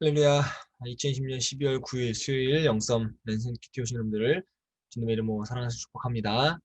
할렐루야. 2020년 12월 9일 수요일 영섬 랜선 키티 오신 여러분들을 주님의 이름으로 사랑해서 축복합니다.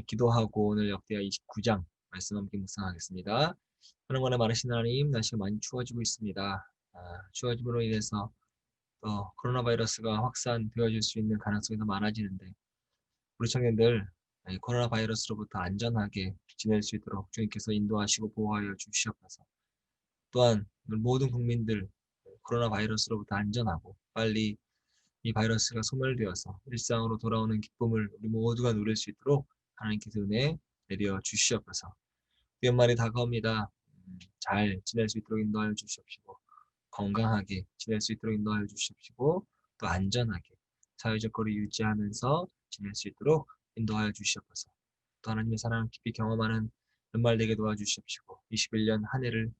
기도하고 오늘 역대하 29장 말씀 함께 묵상하겠습니다. 하나님과 많으신 하나님, 날씨가 많이 추워지고 있습니다. 추워짐으로 인해서 또 코로나 바이러스가 확산되어질 수 있는 가능성이 더 많아지는데 우리 청년들 코로나 바이러스로부터 안전하게 지낼 수 있도록 주님께서 인도하시고 보호하여 주시옵소서. 또한 모든 국민들 코로나 바이러스로부터 안전하고 빨리 이 바이러스가 소멸되어서 일상으로 돌아오는 기쁨을 우리 모두가 누릴 수 있도록 하나님께서 은혜 내려 주시옵소서. 그 연말이 다가옵니다. 잘 지낼 수 있도록 인도하여 주시옵시고 건강하게 지낼 수 있도록 인도하여 주시옵시고 또 안전하게 사회적 거리 유지하면서 지낼 수 있도록 인도하여 주시옵소서. 또 하나님의 사랑을 깊이 경험하는 연말 되게 도와주시옵시고 21년 한 해를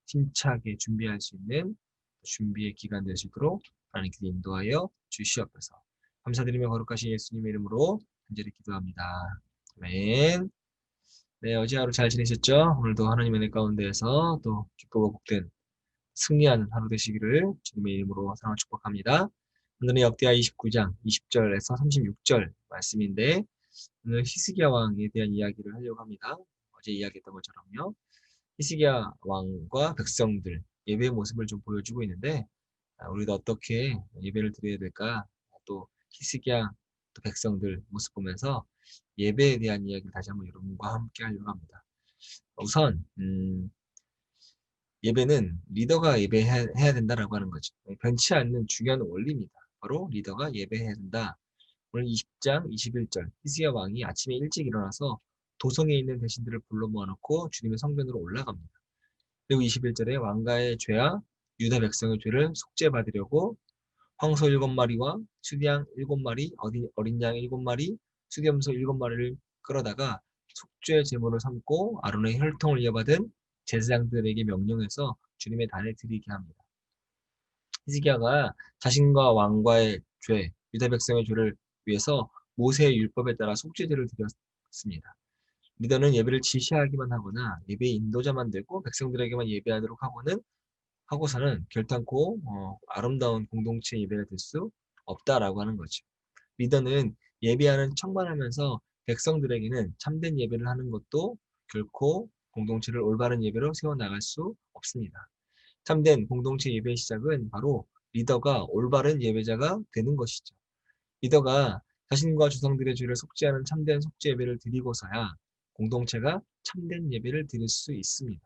힘차게 준비할 수 있는 준비의 기간 될 수 있도록 하나님께서 인도하여 주시옵소서. 감사드리며 거룩하신 예수님의 이름으로 간절히 기도합니다. 아멘. 네, 어제 하루 잘 지내셨죠? 오늘도 하나님의 은혜 가운데에서 또 기쁘고 복된 승리하는 하루 되시기를 주님의 이름으로 사랑을 축복합니다. 오늘은 역대하 29장 20절에서 36절 말씀인데 오늘 히스기야 왕에 대한 이야기를 하려고 합니다. 어제 이야기했던 것처럼요. 히스기야 왕과 백성들 예배의 모습을 좀 보여주고 있는데 우리도 어떻게 예배를 드려야 될까? 또 히스기야 또 백성들 모습 보면서 예배에 대한 이야기를 다시 한번 여러분과 함께 하려고 합니다. 우선 예배는 리더가 예배해야 된다라고 하는 거죠. 변치 않는 중요한 원리입니다. 바로 리더가 예배해야 된다. 오늘 20장 21절 히스기야 왕이 아침에 일찍 일어나서 도성에 있는 대신들을 불러 모아놓고 주님의 성전으로 올라갑니다. 그리고 21절에 왕가의 죄와 유다 백성의 죄를 속죄받으려고 황소 7마리와 수양 7마리, 어린 양 7마리, 수염소 7마리를 끌어다가 속죄 제물을 삼고 아론의 혈통을 이어받은 제사장들에게 명령해서 주님의 단에 드리게 합니다. 히스기야가 자신과 왕과의 죄, 유다 백성의 죄를 위해서 모세의 율법에 따라 속죄제를 드렸습니다. 리더는 예배를 지시하기만 하거나 예배 인도자만 되고 백성들에게만 예배하도록 하고서는 결탄코 아름다운 공동체 예배가 될 수 없다라고 하는 거죠. 리더는 예배하는 척만 하면서 백성들에게는 참된 예배를 하는 것도 결코 공동체를 올바른 예배로 세워나갈 수 없습니다. 참된 공동체 예배의 시작은 바로 리더가 올바른 예배자가 되는 것이죠. 리더가 자신과 조상들의 죄를 속죄하는 참된 속죄 예배를 드리고서야 공동체가 참된 예배를 드릴 수 있습니다.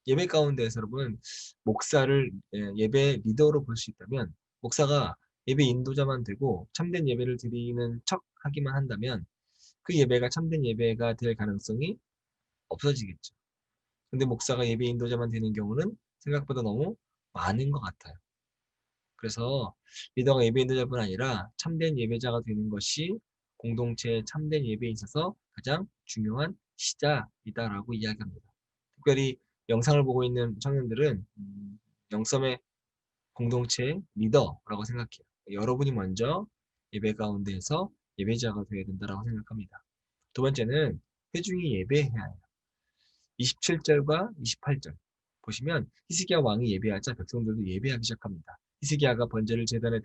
예배 가운데에서 여러분 목사를 예배 리더로 볼 수 있다면 목사가 예배 인도자만 되고 참된 예배를 드리는 척 하기만 한다면 그 예배가 참된 예배가 될 가능성이 없어지겠죠. 근데 목사가 예배 인도자만 되는 경우는 생각보다 너무 많은 것 같아요. 그래서 리더가 예배 인도자뿐 아니라 참된 예배자가 되는 것이 공동체의 참된 예배에 있어서 가장 중요한 시작이다라고 이야기합니다. 특별히 영상을 보고 있는 청년들은 영섬의 공동체의 리더라고 생각해요. 여러분이 먼저 예배 가운데에서 예배자가 되어야 된다고 생각합니다. 두 번째는 회중이 예배해야 해요. 27절과 28절 보시면 히스기야 왕이 예배하자 백성들도 예배하기 시작합니다. 히스기야가 번제를 제단에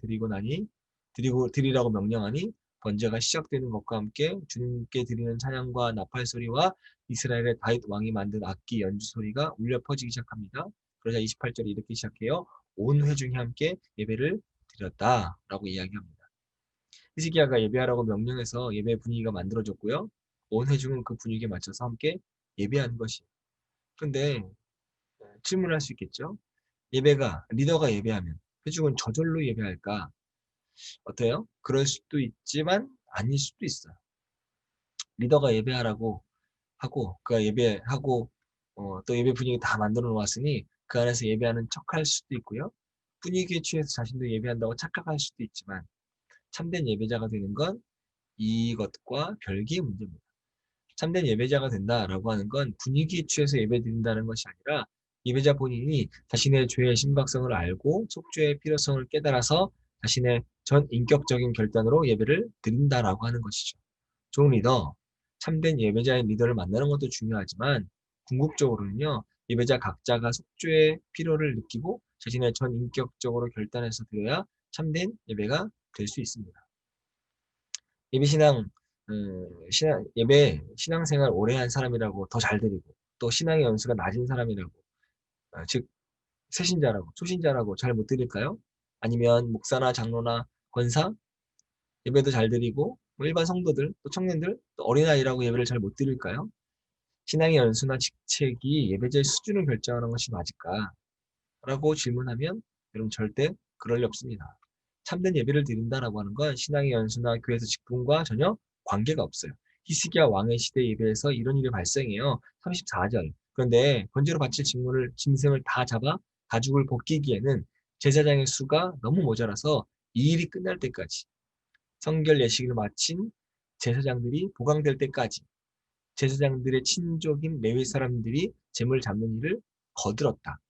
드리라고 명령하니 번제가 시작되는 것과 함께 주님께 드리는 찬양과 나팔 소리와 이스라엘의 다윗 왕이 만든 악기 연주 소리가 울려 퍼지기 시작합니다. 그러자 28절이 이렇게 시작해요. 온 회중이 함께 예배를 드렸다라고 이야기합니다. 히스기야가 예배하라고 명령해서 예배 분위기가 만들어졌고요. 온 회중은 그 분위기에 맞춰서 함께 예배하는 것이에요. 근데 질문을 할 수 있겠죠? 리더가 예배하면 회중은 저절로 예배할까? 어때요? 그럴 수도 있지만 아닐 수도 있어요. 리더가 예배하라고 하고 그가 예배하고 또 예배 분위기 다 만들어 놓았으니 그 안에서 예배하는 척할 수도 있고요. 분위기에 취해서 자신도 예배한다고 착각할 수도 있지만 참된 예배자가 되는 건 이것과 별개의 문제입니다. 참된 예배자가 된다라고 하는 건 분위기에 취해서 예배드린다는 것이 아니라 예배자 본인이 자신의 죄의 심각성을 알고 속죄의 필요성을 깨달아서 자신의 전 인격적인 결단으로 예배를 드린다라고 하는 것이죠. 좋은 리더, 참된 예배자의 리더를 만나는 것도 중요하지만 궁극적으로는요. 예배자 각자가 속죄의 필요를 느끼고 자신의 전 인격적으로 결단해서 드려야 참된 예배가 될 수 있습니다. 예배신앙, 신앙생활 오래 한 사람이라고 더 잘 드리고, 또 신앙의 연수가 낮은 사람이라고, 즉, 새신자라고, 초신자라고 잘 못 드릴까요? 아니면 목사나 장로나 권사, 예배도 잘 드리고, 뭐 일반 성도들, 또 청년들, 또 어린아이라고 예배를 잘 못 드릴까요? 신앙의 연수나 직책이 예배자의 수준을 결정하는 것이 맞을까? 라고 질문하면 여러분 절대 그럴 리 없습니다. 참된 예배를 드린다라고 하는 건 신앙의 연수나 교회에서 직분과 전혀 관계가 없어요. 히스기야 왕의 시대 예배에서 이런 일이 발생해요. 34절. 그런데 번제로 바칠 짐승을 다 잡아 가죽을 벗기기에는 제사장의 수가 너무 모자라서 이 일이 끝날 때까지 성결 예식을 마친 제사장들이 보강될 때까지 제사장들의 친족인 레위 사람들이 제물 잡는 일을 거들었다.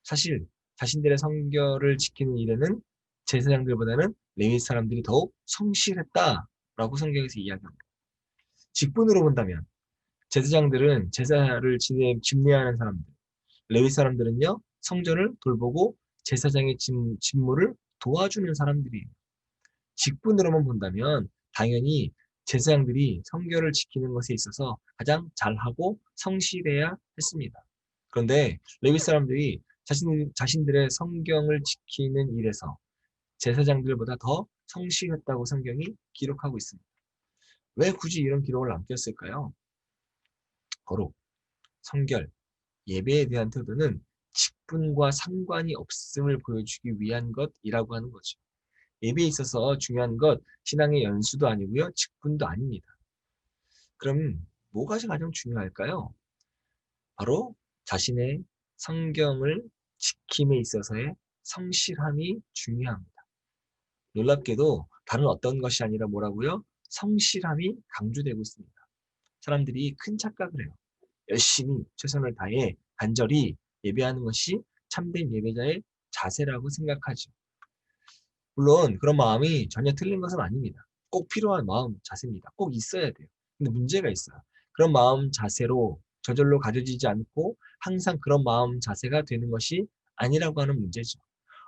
사실 자신들의 성결을 지키는 일에는 제사장들보다는 레위 사람들이 더욱 성실했다라고 성경에서 이야기합니다. 직분으로 본다면 제사장들은 제사를 집례하는 사람들, 레위 사람들은요 성전을 돌보고 제사장의 직무를 도와주는 사람들이에요. 직분으로만 본다면 당연히 제사장들이 성결을 지키는 것에 있어서 가장 잘하고 성실해야 했습니다. 그런데 레위 사람들이 자신들의 성경을 지키는 일에서 제사장들보다 더 성실했다고 성경이 기록하고 있습니다. 왜 굳이 이런 기록을 남겼을까요? 바로 성결, 예배에 대한 태도는 직분과 상관이 없음을 보여주기 위한 것이라고 하는 거죠. 예배에 있어서 중요한 것, 신앙의 연수도 아니고요, 직분도 아닙니다. 그럼 뭐가 가장 중요할까요? 바로 자신의 성경을 지킴에 있어서의 성실함이 중요합니다. 놀랍게도 다른 어떤 것이 아니라 뭐라고요? 성실함이 강조되고 있습니다. 사람들이 큰 착각을 해요. 열심히 최선을 다해 간절히 예배하는 것이 참된 예배자의 자세라고 생각하죠. 물론 그런 마음이 전혀 틀린 것은 아닙니다. 꼭 필요한 마음 자세입니다. 꼭 있어야 돼요. 근데 문제가 있어요. 그런 마음 자세로 저절로 가져지지 않고 항상 그런 마음 자세가 되는 것이 아니라고 하는 문제죠.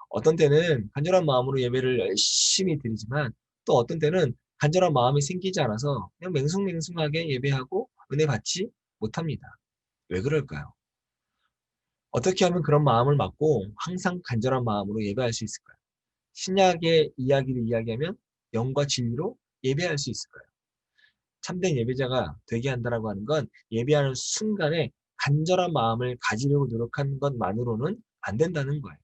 어떤 때는 간절한 마음으로 예배를 열심히 드리지만 또 어떤 때는 간절한 마음이 생기지 않아서 그냥 맹숭맹숭하게 예배하고 은혜 받지 못합니다. 왜 그럴까요? 어떻게 하면 그런 마음을 막고 항상 간절한 마음으로 예배할 수 있을까요? 신약의 이야기를 이야기하면 영과 진리로 예배할 수 있을까요? 참된 예배자가 되게 한다라고 하는 건 예배하는 순간에 간절한 마음을 가지려고 노력하는 것만으로는 안 된다는 거예요.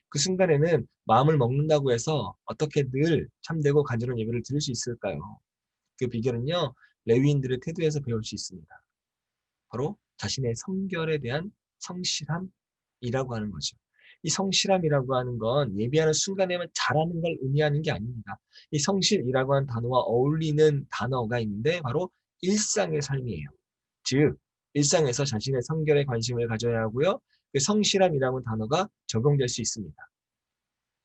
그 순간에는 마음을 먹는다고 해서 어떻게 늘 참되고 간절한 예배를 드릴 수 있을까요? 그 비결은요, 레위인들의 태도에서 배울 수 있습니다. 바로 자신의 성결에 대한 성실함이라고 하는 거죠. 이 성실함이라고 하는 건 예배하는 순간에만 잘하는 걸 의미하는 게 아닙니다. 이 성실이라고 하는 단어와 어울리는 단어가 있는데 바로 일상의 삶이에요. 즉, 일상에서 자신의 성결에 관심을 가져야 하고요. 그 성실함이라는 단어가 적용될 수 있습니다.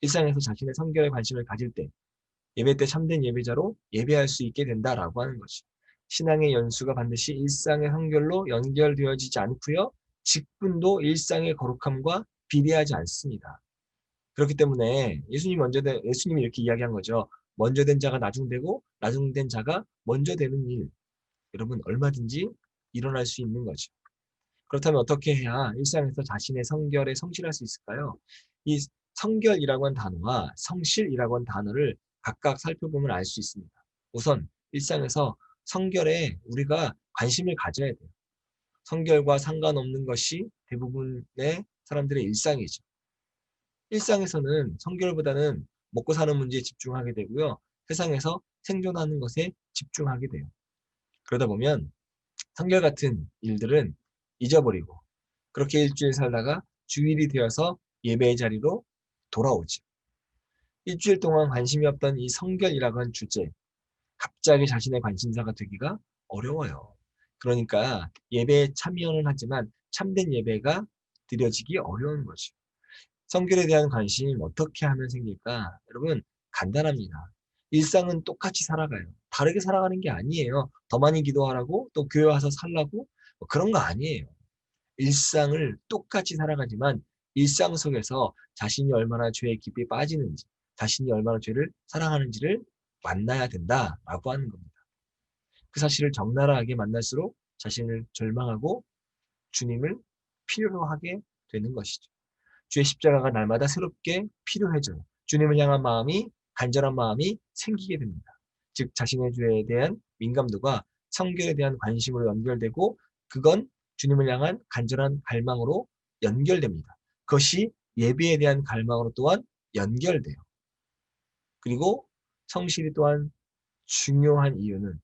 일상에서 자신의 성결에 관심을 가질 때 예배 때 참된 예배자로 예배할 수 있게 된다라고 하는 것이. 신앙의 연수가 반드시 일상의 성결로 연결되어지지 않고요. 직분도 일상의 거룩함과 비례하지 않습니다. 그렇기 때문에 예수님이 이렇게 이야기한 거죠. 먼저 된 자가 나중되고 나중된 자가 먼저 되는 일. 여러분 얼마든지 일어날 수 있는 거죠. 그렇다면 어떻게 해야 일상에서 자신의 성결에 성실할 수 있을까요? 이 성결이라고 하는 단어와 성실이라고 하는 단어를 각각 살펴보면 알 수 있습니다. 우선 일상에서 성결에 우리가 관심을 가져야 돼요. 성결과 상관없는 것이 대부분의 사람들의 일상이죠. 일상에서는 성결보다는 먹고 사는 문제에 집중하게 되고요. 세상에서 생존하는 것에 집중하게 돼요. 그러다 보면 성결 같은 일들은 잊어버리고 그렇게 일주일 살다가 주일이 되어서 예배의 자리로 돌아오죠. 일주일 동안 관심이 없던 이 성결이라고 하는 주제, 갑자기 자신의 관심사가 되기가 어려워요. 그러니까 예배에 참여는 하지만 참된 예배가 드려지기 어려운 거죠. 성결에 대한 관심 어떻게 하면 생길까? 여러분 간단합니다. 일상은 똑같이 살아가요. 다르게 살아가는 게 아니에요. 더 많이 기도하라고 또 교회 와서 살라고 뭐 그런 거 아니에요. 일상을 똑같이 살아가지만 일상 속에서 자신이 얼마나 죄에 깊이 빠지는지, 자신이 얼마나 죄를 사랑하는지를 만나야 된다라고 하는 겁니다. 그 사실을 적나라하게 만날수록 자신을 절망하고 주님을 필요로 하게 되는 것이죠. 주의 십자가가 날마다 새롭게 필요해져요. 주님을 향한 마음이, 간절한 마음이 생기게 됩니다. 즉 자신의 죄에 대한 민감도가 성결에 대한 관심으로 연결되고 그건 주님을 향한 간절한 갈망으로 연결됩니다. 그것이 예배에 대한 갈망으로 또한 연결돼요. 그리고 성실이 또한 중요한 이유는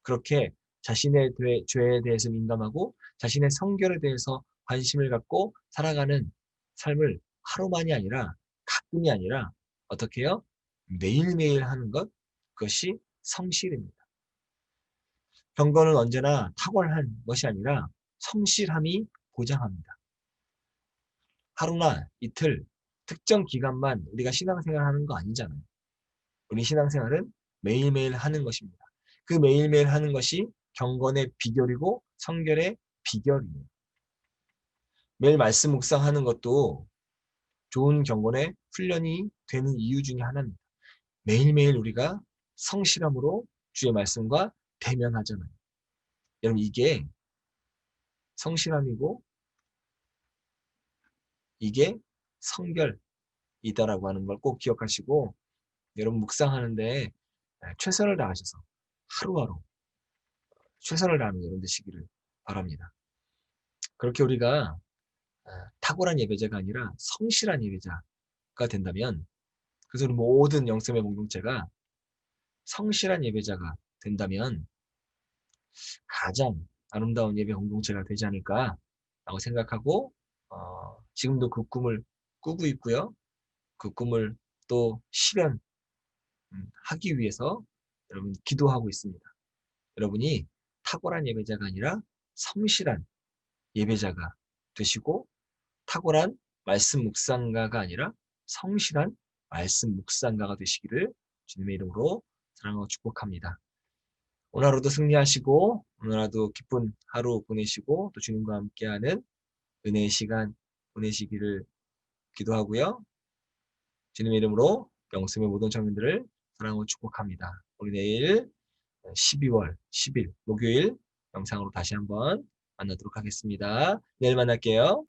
그렇게 자신의 죄에 대해서 민감하고 자신의 성결에 대해서 관심을 갖고 살아가는 삶을 하루만이 아니라 가끔이 아니라 어떻게 해요? 매일매일 하는 것, 그것이 성실입니다. 경건은 언제나 탁월한 것이 아니라 성실함이 보장합니다. 하루나 이틀, 특정 기간만 우리가 신앙생활 하는 거 아니잖아요. 우리 신앙생활은 매일매일 하는 것입니다. 그 매일매일 하는 것이 경건의 비결이고 성결의 비결이에요. 매일 말씀 묵상하는 것도 좋은 경건의 훈련이 되는 이유 중에 하나입니다. 매일매일 우리가 성실함으로 주의 말씀과 대면하잖아요. 여러분 이게 성실함이고 이게 성결이다라고 하는 걸 꼭 기억하시고 여러분 묵상하는데 최선을 다하셔서 하루하루 최선을 다하는 여러분 되시기를 바랍니다. 그렇게 우리가 탁월한 예배자가 아니라 성실한 예배자가 된다면 그래서 우리 모든 영성의 공동체가 성실한 예배자가 된다면 가장 아름다운 예배 공동체가 되지 않을까라고 생각하고 지금도 그 꿈을 꾸고 있고요. 그 꿈을 또 실현하기 위해서 여러분 기도하고 있습니다. 여러분이 탁월한 예배자가 아니라 성실한 예배자가 되시고 탁월한 말씀 묵상가가 아니라 성실한 말씀 묵상가가 되시기를 주님의 이름으로 사랑하고 축복합니다. 오늘 하루도 승리하시고 오늘 하루도 기쁜 하루 보내시고 또 주님과 함께하는 은혜의 시간 보내시기를 기도하고요. 주님의 이름으로 영성의 모든 청년들을 사랑하고 축복합니다. 우리 내일 12월 10일 목요일 영상으로 다시 한번 만나도록 하겠습니다. 내일 만날게요.